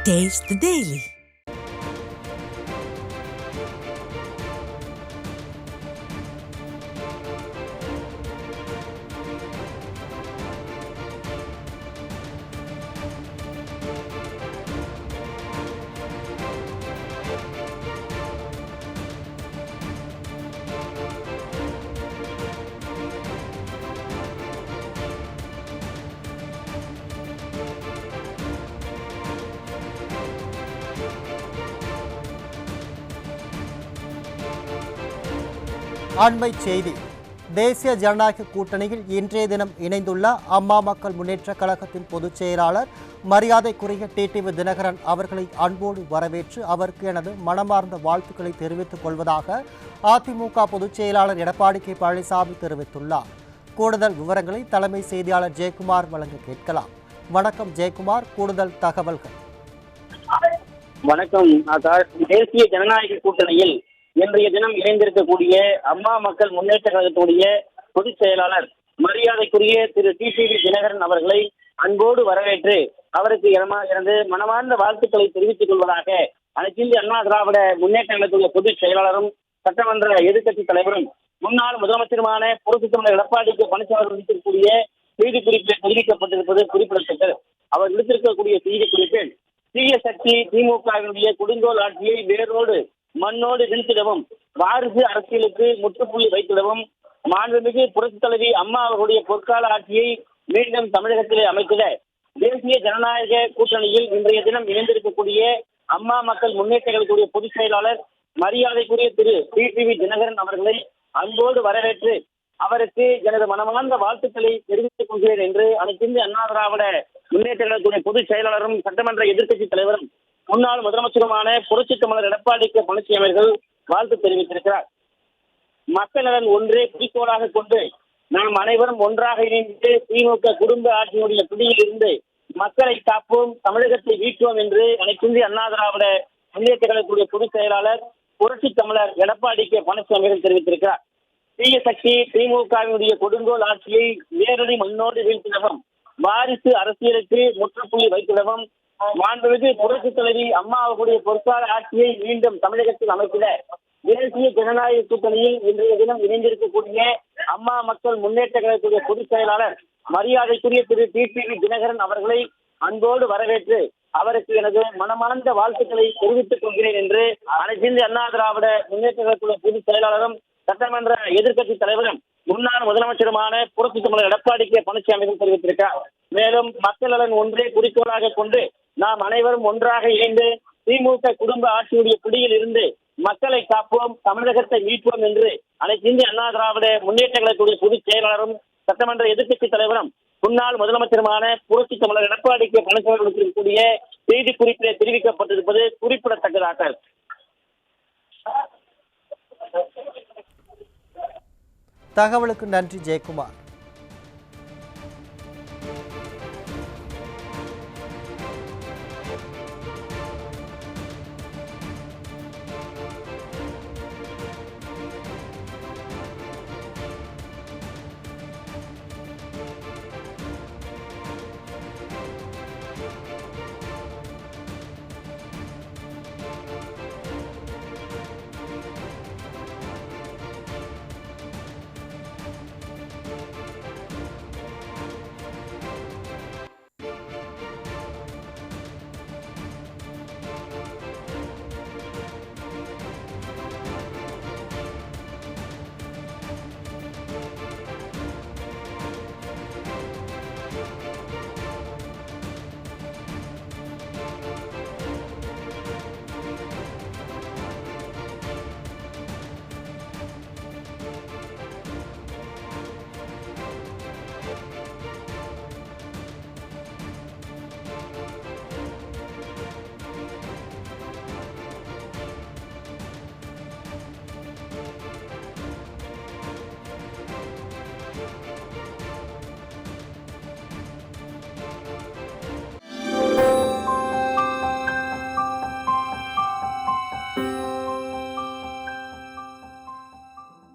Taste the Daily. அண்மை செய்தி. தேசிய ஜனநாயக கூட்டணியில் இன்றைய தினம் இணைந்துள்ள அம்மா மக்கள் முன்னேற்ற கழகத்தின் பொதுச் செயலாளர் மரியாதைக்குரிய டிடிவி தினகரன் அவர்களை அன்போடு வரவேற்று அவருக்கு எனது மனமார்ந்த வாழ்த்துக்களை தெரிவித்துக் கொள்வதாக அதிமுக பொதுச் செயலாளர் எடப்பாடி கே பழனிசாமி தெரிவித்துள்ளார். கூடுதல் விவரங்களை தலைமை செய்தியாளர் ஜெயக்குமார் வழங்க கேட்கலாம். வணக்கம் ஜெயக்குமார், கூடுதல் தகவல்கள். வணக்கம். தேசிய ஜனநாயக கூட்டணியில் இன்றைய தினம் இணைந்திருக்கக்கூடிய அம்மா மக்கள் முன்னேற்ற கழகத்துடைய பொதுச் செயலாளர் மரியாதைக்குரிய திரு டிடிவி தினகரன் அவர்களை அன்போடு வரவேற்று அவருக்கு எனது மனமார்ந்த வாழ்த்துக்களை தெரிவித்துக் கொள்வதாக அனைத்து இந்திய அண்ணா திராவிட முன்னேற்ற கழகத்துடைய பொதுச் செயலாளரும் சட்டமன்ற எதிர்க்கட்சித் தலைவரும் முன்னாள் முதலமைச்சருமான புரட்சித் தலைவர் எடப்பாடி கே பழனிசாமி விடுத்திருக்கக்கூடிய செய்தி குறிப்பில் தெரிவிக்கப்பட்டிருப்பது குறிப்பிடத்தக்கது. அவர் விடுத்திருக்கக்கூடிய செய்தி குறிப்பில் தீய சக்தி திமுகவினுடைய கொடுங்கோல் ஆட்சியை வேரோடு மண்ணோடு வீழ்த்திடவும், வாரிசு அரசியலுக்கு முற்றுப்புள்ளி வைத்திடவும், மாண்புமிகு புரட்சித் தலைவி அம்மா அவர்களுடைய பொற்கால ஆட்சியை மீண்டும் தமிழகத்திலே அமைத்திட தேசிய ஜனநாயக கூட்டணியில் இன்றைய தினம் இணைந்திருக்கக்கூடிய அம்மா மக்கள் முன்னேற்ற கழகத்துடைய பொதுச் செயலாளர் மரியாதைக்குரிய திரு டிடிவி தினகரன் அவர்களை அன்போடு வரவேற்று அவருக்கு எனது மனமார்ந்த வாழ்த்துக்களை தெரிவித்துக் கொள்கிறேன் என்று அனைத்து இந்திய அண்ணா திராவிட முன்னேற்ற கழகத்துடைய பொதுச் செயலாளரும் சட்டமன்ற எதிர்க்கட்சித் தலைவரும் முன்னாள் முதலமைச்சருமான புரட்சித் தமிழர் எடப்பாடி கே பழனிசாமி அவர்கள் வாழ்த்து தெரிவித்திருக்கிறார். மக்கள் நலன் ஒன்றே குறிக்கோளாக கொண்டு நாம் அனைவரும் ஒன்றாக இணைந்து திமுக குடும்ப ஆட்சியினுடைய பிடியில் இருந்து மக்களை காப்போம், தமிழகத்தை வீட்டுவோம் என்று அனைத்து இந்திய அண்ணா திராவிட முன்னேற்ற கழகத்துடைய பொதுச் செயலாளர் புரட்சித் தமிழர் எடப்பாடி கே பழனிசாமி அவர்கள் தெரிவித்திருக்கிறார். தீய சக்தி திமுகவினுடைய கொடுங்கோல் ஆட்சியை நேரடி மண்ணோடு வீழ்த்திடவும், வாரிசு அரசியலுக்கு முற்றுப்புள்ளி வைத்திடவும், மாண்புமிகு புரட்சித் தலைவி அம்மா அவர்களுடைய பொற்கால ஆட்சியை மீண்டும் தமிழகத்தில் அமைத்திட தேசிய ஜனநாயக கூட்டணியில் இன்றைய தினம் இணைந்திருக்கக்கூடிய அம்மா மக்கள் முன்னேற்ற கழகத்துடைய பொதுச் செயலாளர் மரியாதைக்குரிய திரு டிடிவி தினகரன் அவர்களை அன்போடு வரவேற்று அவருக்கு எனது மனமார்ந்த வாழ்த்துக்களை தெரிவித்துக் கொள்கிறேன் என்று அனைத்து இந்திய அண்ணா திராவிட முன்னேற்ற கழகத்துடைய பொதுச் செயலாளரும் சட்டமன்ற எதிர்க்கட்சித் தலைவரும் முன்னாள் முதலமைச்சருமான புரட்சித் தமிழர் எடப்பாடி கே பழனிசாமி தெரிவித்திருக்கிறார். மேலும் மக்கள் நலன் ஒன்றே குறிக்கோளாக கொண்டு நாம் அனைவரும் ஒன்றாக இணைந்து திமுக குடும்ப ஆட்சியுடைய பிடியில் இருந்து மக்களை காப்போம், தமிழகத்தை மீட்போம் என்று அனைத்து இந்திய அண்ணா திராவிட முன்னேற்ற கழகத்துடைய பொதுச் செயலாளரும் சட்டமன்ற எதிர்க்கட்சித் தலைவரும் முன்னாள் முதலமைச்சருமான புரட்சித் தமிழர் எடப்பாடி கே பழனிசாமி இருக்கக்கூடிய செய்தி குறிப்பிலே தெரிவிக்கப்பட்டிருப்பது குறிப்பிடத்தக்கதாக. தகவலுக்கு நன்றி ஜெயக்குமார்.